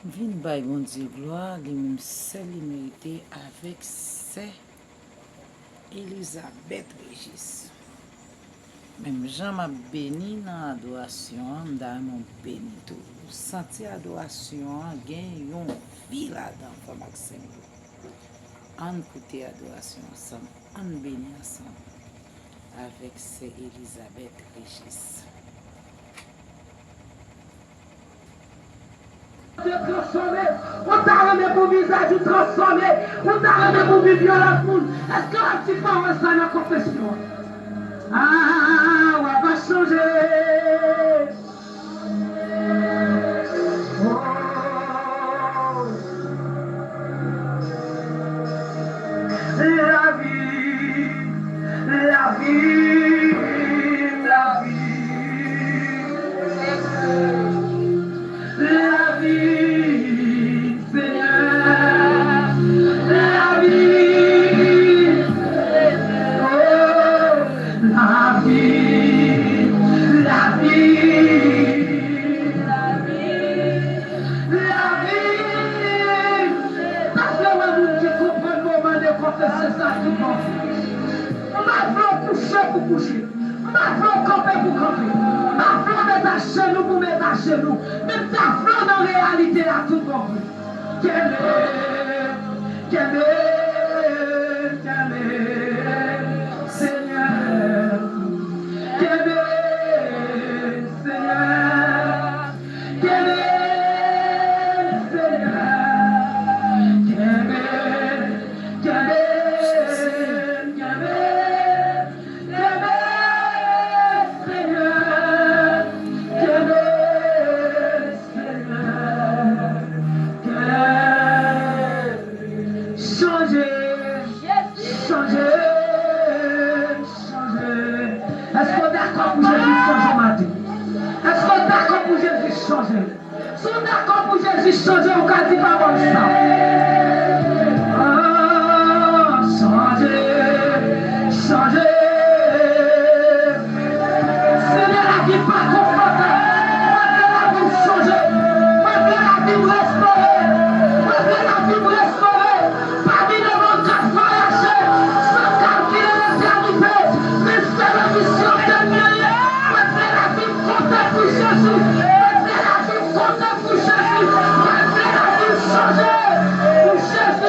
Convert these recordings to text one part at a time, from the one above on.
Vin bay bon Dieu gloire, lui-même seul il mérité avec ses Elisabeth Régis. Même Jean m'a béni dans l'adoration, dans mon béni tout. Senti adoration, gagne yon vie là-dedans, pour Maxime. On écoute adoration ensemble, on béni ensemble avec ces Elisabeth Régis. Transformé, on t'a remis pour visage transformé, on t'a remis pour vivre la foule. Est-ce que tu parles ça dans la confession? Ah, on va changer. La vie, la vie, la vie. La vie, Seigneur, la vie, oh, la vie, la vie, la vie. Parce que moi, je comprends le moment de confesser ça tout le monde. On m'a fait coucher pour coucher. On m'a fait camper pour camper. On m'a fait mettre à genoux pour mettre à genoux. Même ta fleur dans la réalité là tout le monde. Quelle est, quelle est, quelle est, Seigneur. Quelle est, Seigneur. Quelle est, Seigneur. Quelle est, quelle est, quelle est. Est-ce qu'on est d'accord pour Jésus changer ma vie? Est-ce qu'on est d'accord pour Jésus changer? Si on est d'accord pour Jésus changer, on va dire pas comme ça. Oh, changer, changer. Seigneur, la vie pas confortable. Malgré la vie changer. Malgré la vie restaurer. Malgré la vie restaurer. Parmi les mondes qui ont voyagé, sans calculer les arrivées, mais c'est la mission terminée. Malgré la vie comptée pour Jésus. Malgré la vie comptée pour Jésus. Malgré la vie changée pour Jésus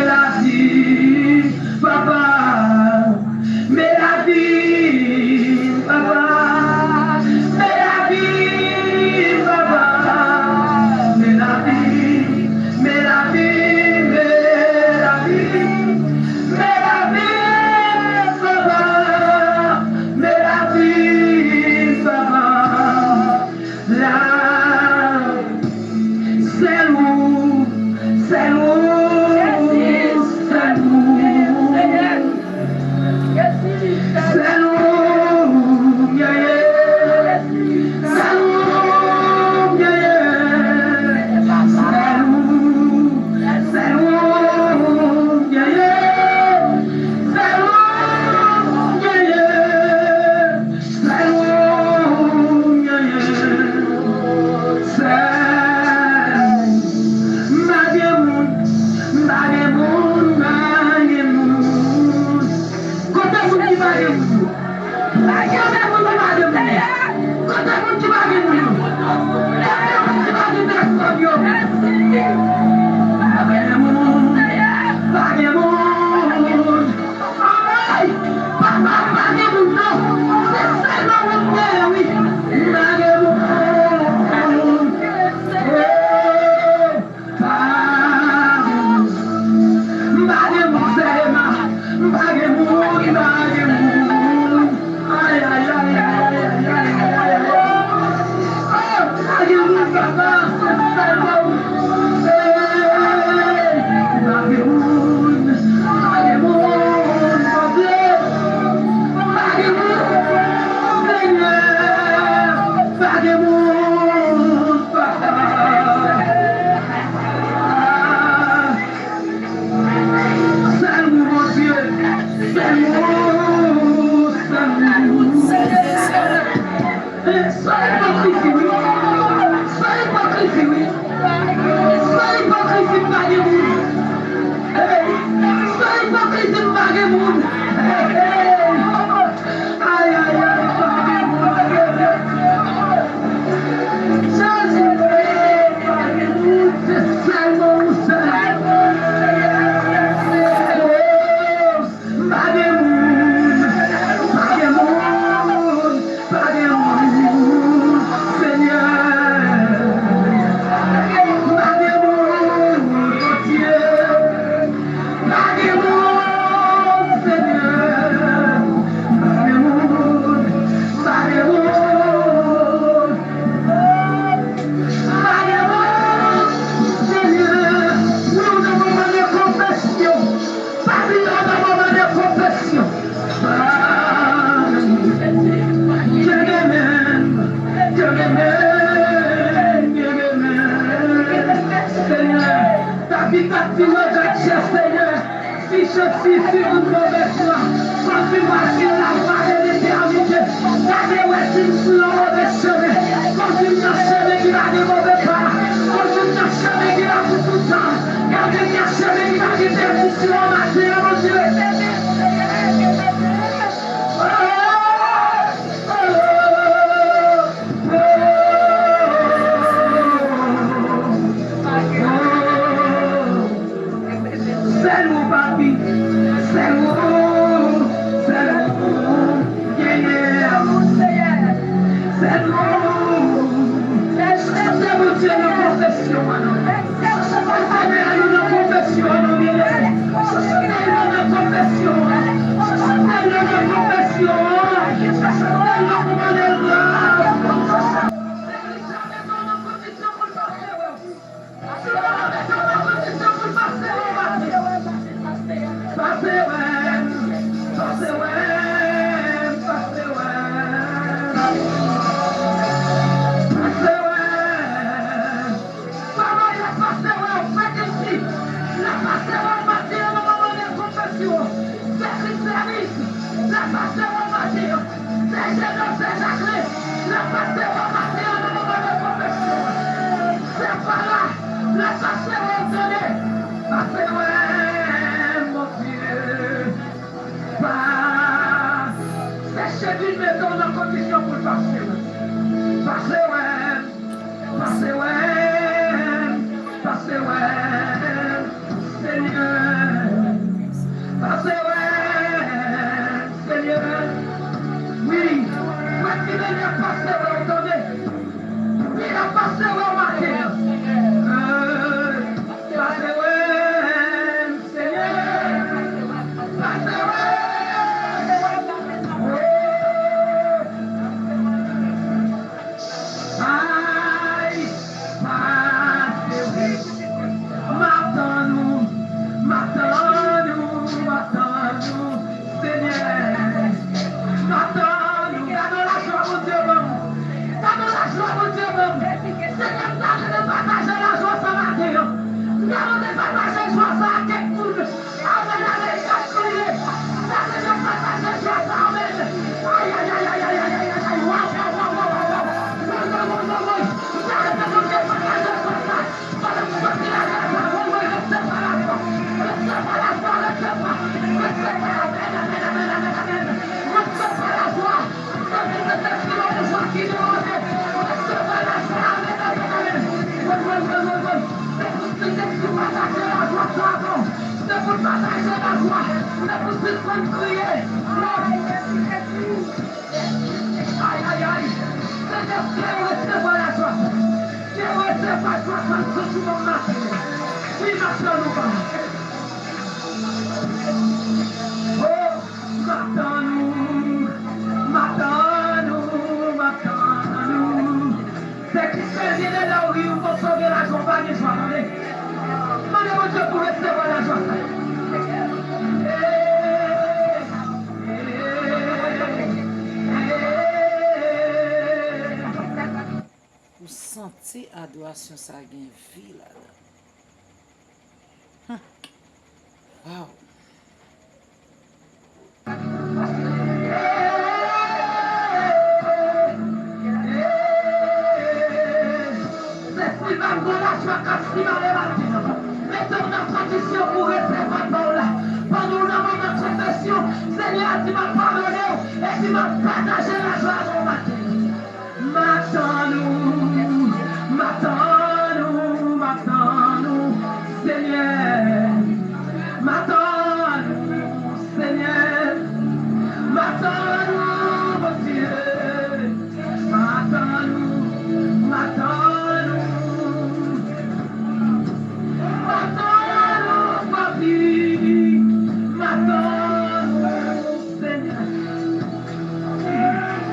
la vie. Papa. Qui t'a tiré de chez Seigneur. Si je suis sur une mauvaise voie, quand tu marches la voie de l'éternité, gardez où est-ce sur le mauvais chemin. Continue à chemin qui va de mauvais pas. Continue à chemin qui va pour tout le temps. Gardez bien chemin qui va de perdition en matière, mon Dieu. C'est nous, papi. C'est nous. C'est nous. Yeah. C'est nous. C'est mon Dieu, nos confessions. Nos confessions, nos confessions. Ou senti adoration ça gen vie là. Wow. Mettons notre condition pour rester là. Pendant notre confession, Seigneur, tu m'as pardonné et tu m'as partagé la joie mon matin. M'attends-nous, Seigneur. M'attends-nous, Seigneur. M'attends-nous, mon Dieu. M'attends-nous. M'attends-nous, papi. M'attends-nous, Seigneur.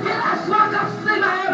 Que la joie de Seigneur,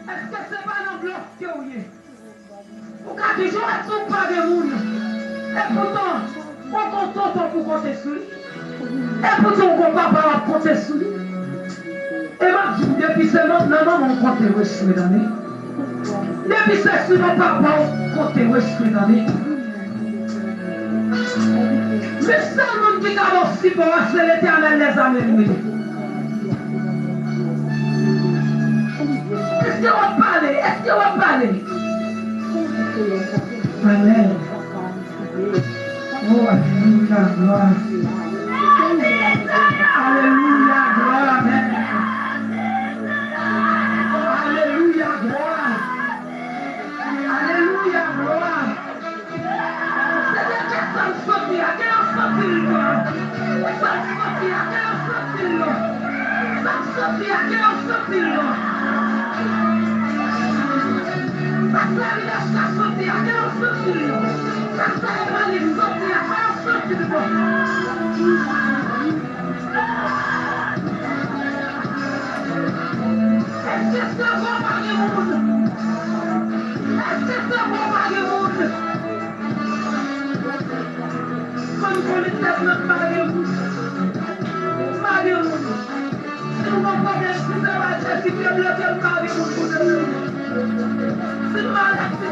Est-ce que c'est bon,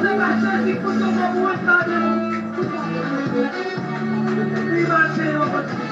Sébastien qui pousse au bon stade. Il va faire un peu.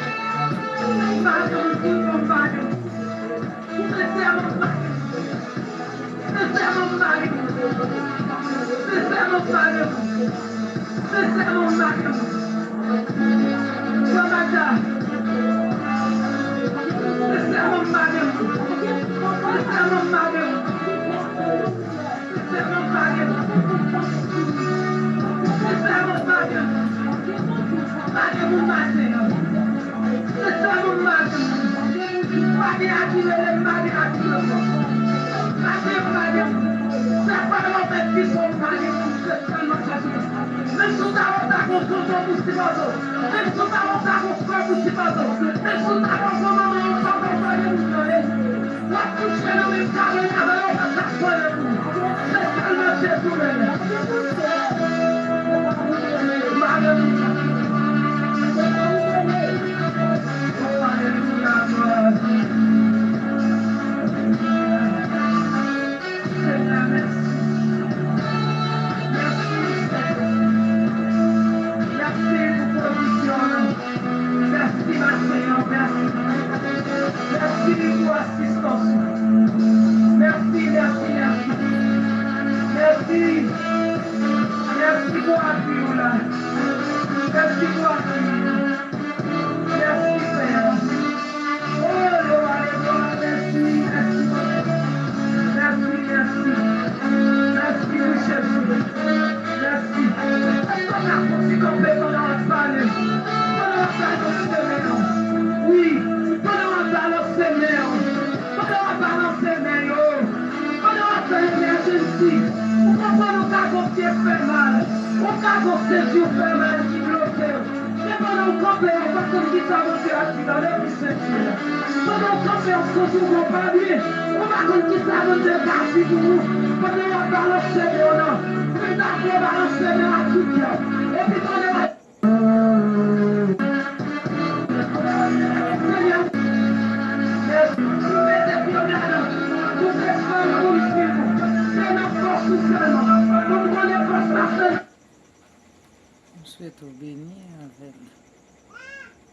On souhaite au béni avec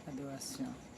adoration.